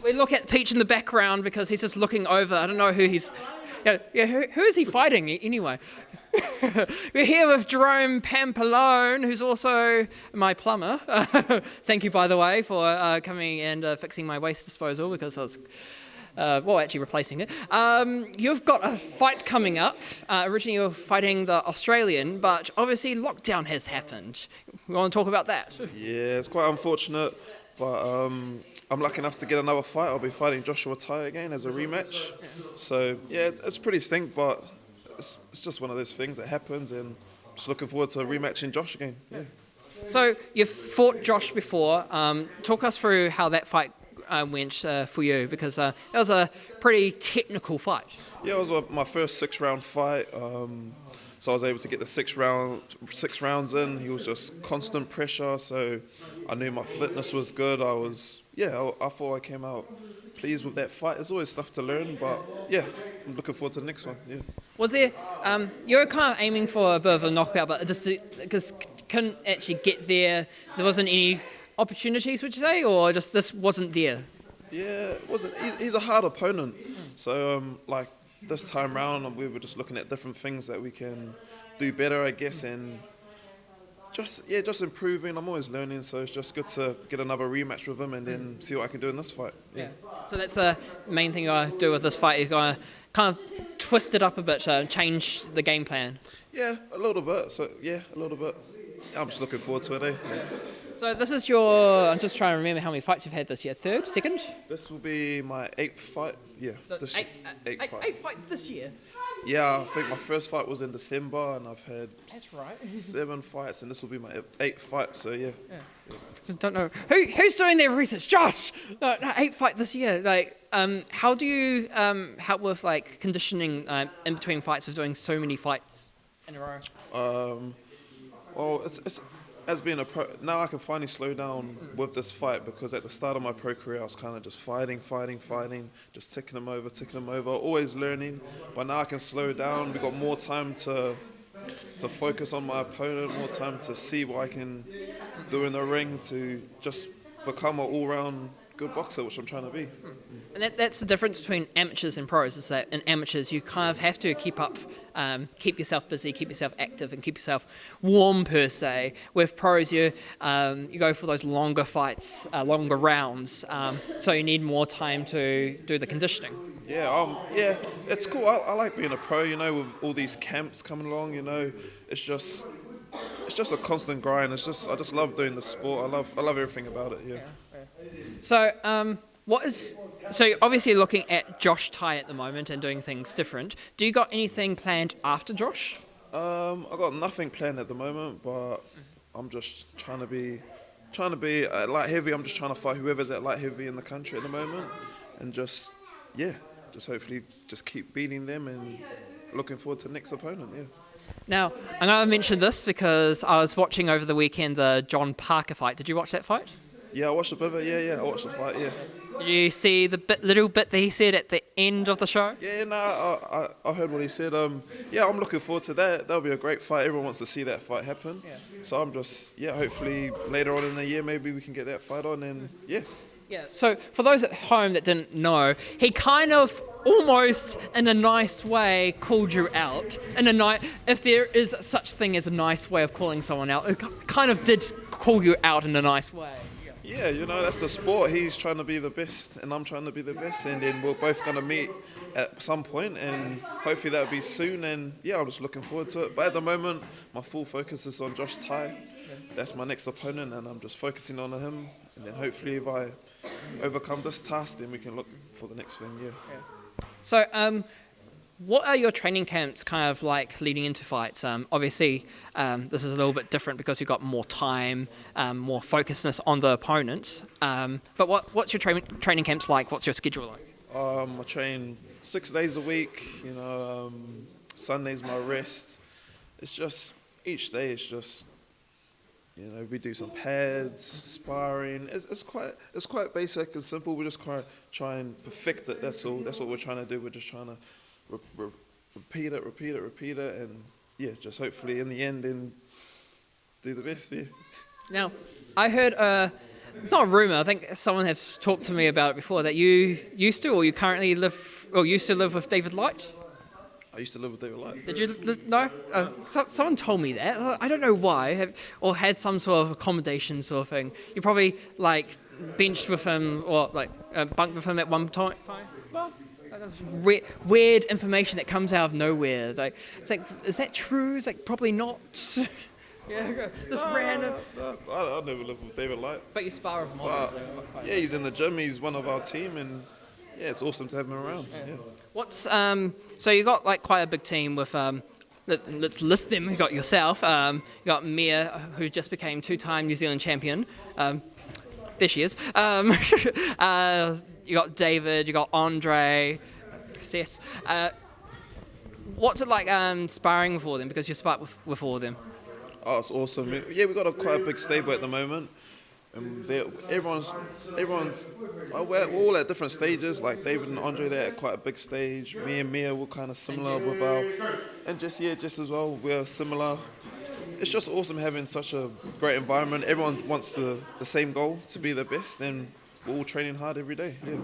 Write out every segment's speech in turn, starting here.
We look at Peach in the background because he's just looking over. I don't know who he's... who is he fighting anyway? We're here with Jerome Pampellone, who's also my plumber. Thank you, by the way, for coming and fixing my waste disposal because I was... actually replacing it. You've got a fight coming up. Originally you were fighting the Australian, but obviously lockdown has happened. We want to talk about that? Yeah, it's quite unfortunate, but I'm lucky enough to get another fight. I'll be fighting Joshua Tai again as a rematch. So yeah, it's pretty stink, but it's just one of those things that happens, and I'm just looking forward to rematching Josh again. Yeah. So you've fought Josh before. Talk us through how that fight went for you, because it was a pretty technical fight. Yeah, it was my first 6-round fight. So I was able to get the 6 rounds in. He was just constant pressure, so I knew my fitness was good. I thought I came out pleased with that fight. There's always stuff to learn, but yeah, I'm looking forward to the next one. Yeah. Was there, you were kind of aiming for a bit of a knockout, but just because couldn't actually get there, there wasn't any opportunities, would you say, or just this wasn't there? Yeah, it wasn't. He's a hard opponent. So like this time round, we were just looking at different things that we can do better, I guess, and just improving. I'm always learning, so it's just good to get another rematch with him and then see what I can do in this fight. Yeah. So that's the main thing you gotta do with this fight. You gotta kind of twist it up a bit, change the game plan. Yeah, a little bit. So yeah, a little bit. I'm just looking forward to it. Yeah. So this is your, I'm just trying to remember how many fights you've had this year. Third? Second? This will be my 8th fight. Yeah. Eighth fight this year? Yeah, I think my first fight was in December, and I've had That's right. 7 fights, and this will be my 8th fight, so yeah. Don't know. Who's doing their research? Josh! No, 8th fight this year. Like, how do you help with like conditioning in between fights with doing so many fights in a row? Well, it's as being a pro, now I can finally slow down with this fight, because at the start of my pro career I was kind of just fighting, just ticking them over, always learning. But now I can slow down. We've got more time to focus on my opponent, more time to see what I can do in the ring to just become an all-round good boxer, which I'm trying to be. And that's the difference between amateurs and pros, is that in amateurs you kind of have to keep yourself busy, keep yourself active, and keep yourself warm per se. With pros, you go for those longer fights, longer rounds, so you need more time to do the conditioning. Yeah, it's cool. I like being a pro, with all these camps coming along, it's just a constant grind. I just love doing the sport. I love everything about it, yeah. So, so you're obviously looking at Josh Tai at the moment and doing things different. Do you got anything planned after Josh? I got nothing planned at the moment, but I'm just trying to be at light heavy. I'm just trying to fight whoever's at light heavy in the country at the moment, and just hopefully just keep beating them and looking forward to the next opponent. Yeah. Now, I'm going to mention this because I was watching over the weekend the John Parker fight. Did you watch that fight? Yeah, I watched a bit of it. Yeah, I watched the fight. Yeah. Did you see the little bit that he said at the end of the show? Yeah, no, I heard what he said. Yeah, I'm looking forward to that. That'll be a great fight. Everyone wants to see that fight happen. Yeah. So I'm just, hopefully later on in the year maybe we can get that fight on, and yeah. Yeah. So for those at home that didn't know, he kind of almost in a nice way called you out. If there is such thing as a nice way of calling someone out, it kind of did call you out in a nice way. Yeah, that's the sport. He's trying to be the best and I'm trying to be the best, and then we're both going to meet at some point, and hopefully that'll be soon, and yeah, I'm just looking forward to it. But at the moment, my full focus is on Josh Tai. That's my next opponent, and I'm just focusing on him, and then hopefully if I overcome this task, then we can look for the next thing, yeah. So, what are your training camps kind of like leading into fights? Obviously, this is a little bit different because you've got more time, more focusedness on the opponent. But what's your training camps like? What's your schedule like? I train 6 days a week. Sunday's my rest. It's just each day. It's just we do some pads, sparring. It's quite basic and simple. We just try and perfect it. That's all. That's what we're trying to do. We're just trying to repeat it, and just hopefully in the end then do the best. Yeah. Now, I heard It's not a rumor. I think someone has talked to me about it before that you used to, or you currently live, or used to live with David Light. I used to live with David Light. Did you no? Someone told me that. I don't know why, or had some sort of accommodation sort of thing. You probably like benched with him or like bunked with him at one time. No. Weird information that comes out of nowhere. It's like, is that true? It's like probably not. Yeah, just random. No, I never lived with David Light. But you spar with him, obviously. Yeah, he's in the gym. He's one of our team, and yeah, it's awesome to have him around. Yeah. What's so you got like quite a big team with let's list them. You got yourself. You got Mia, who just became 2-time New Zealand champion. There she is. You got David. You got Andre. Cess. What's it like sparring with all of them? Because you spar with all of them. Oh, it's awesome. Yeah, we've got quite a big stable at the moment. And everyone's we're all at different stages. Like David and Andre, they're at quite a big stage. Me and Mia were kind of similar with and just as well, we're similar. It's just awesome having such a great environment. Everyone wants the same goal, to be the best, and we're all training hard every day. Yeah.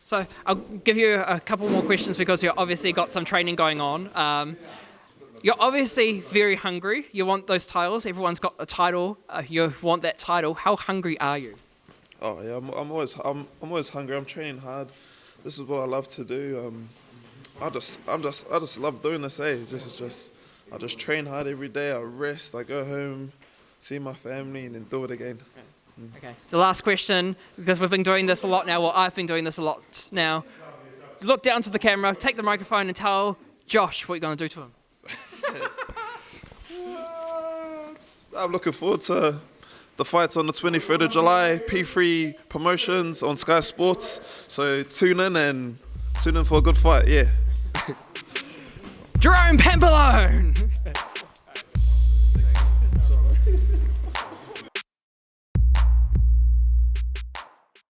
So I'll give you a couple more questions because you've obviously got some training going on. You're obviously very hungry. You want those titles. Everyone's got a title. You want that title. How hungry are you? Oh yeah, I'm always hungry. I'm training hard. This is what I love to do. I just love doing this. I just train hard every day. I rest. I go home, see my family, and then do it again. Okay. The last question, because we've been doing this a lot now. Well, I've been doing this a lot now. Look down to the camera, take the microphone, and tell Josh what you're going to do to him. I'm looking forward to the fights on the 23rd of July, P3 promotions on Sky Sports. So tune in for a good fight, yeah. Jerome Pampellone!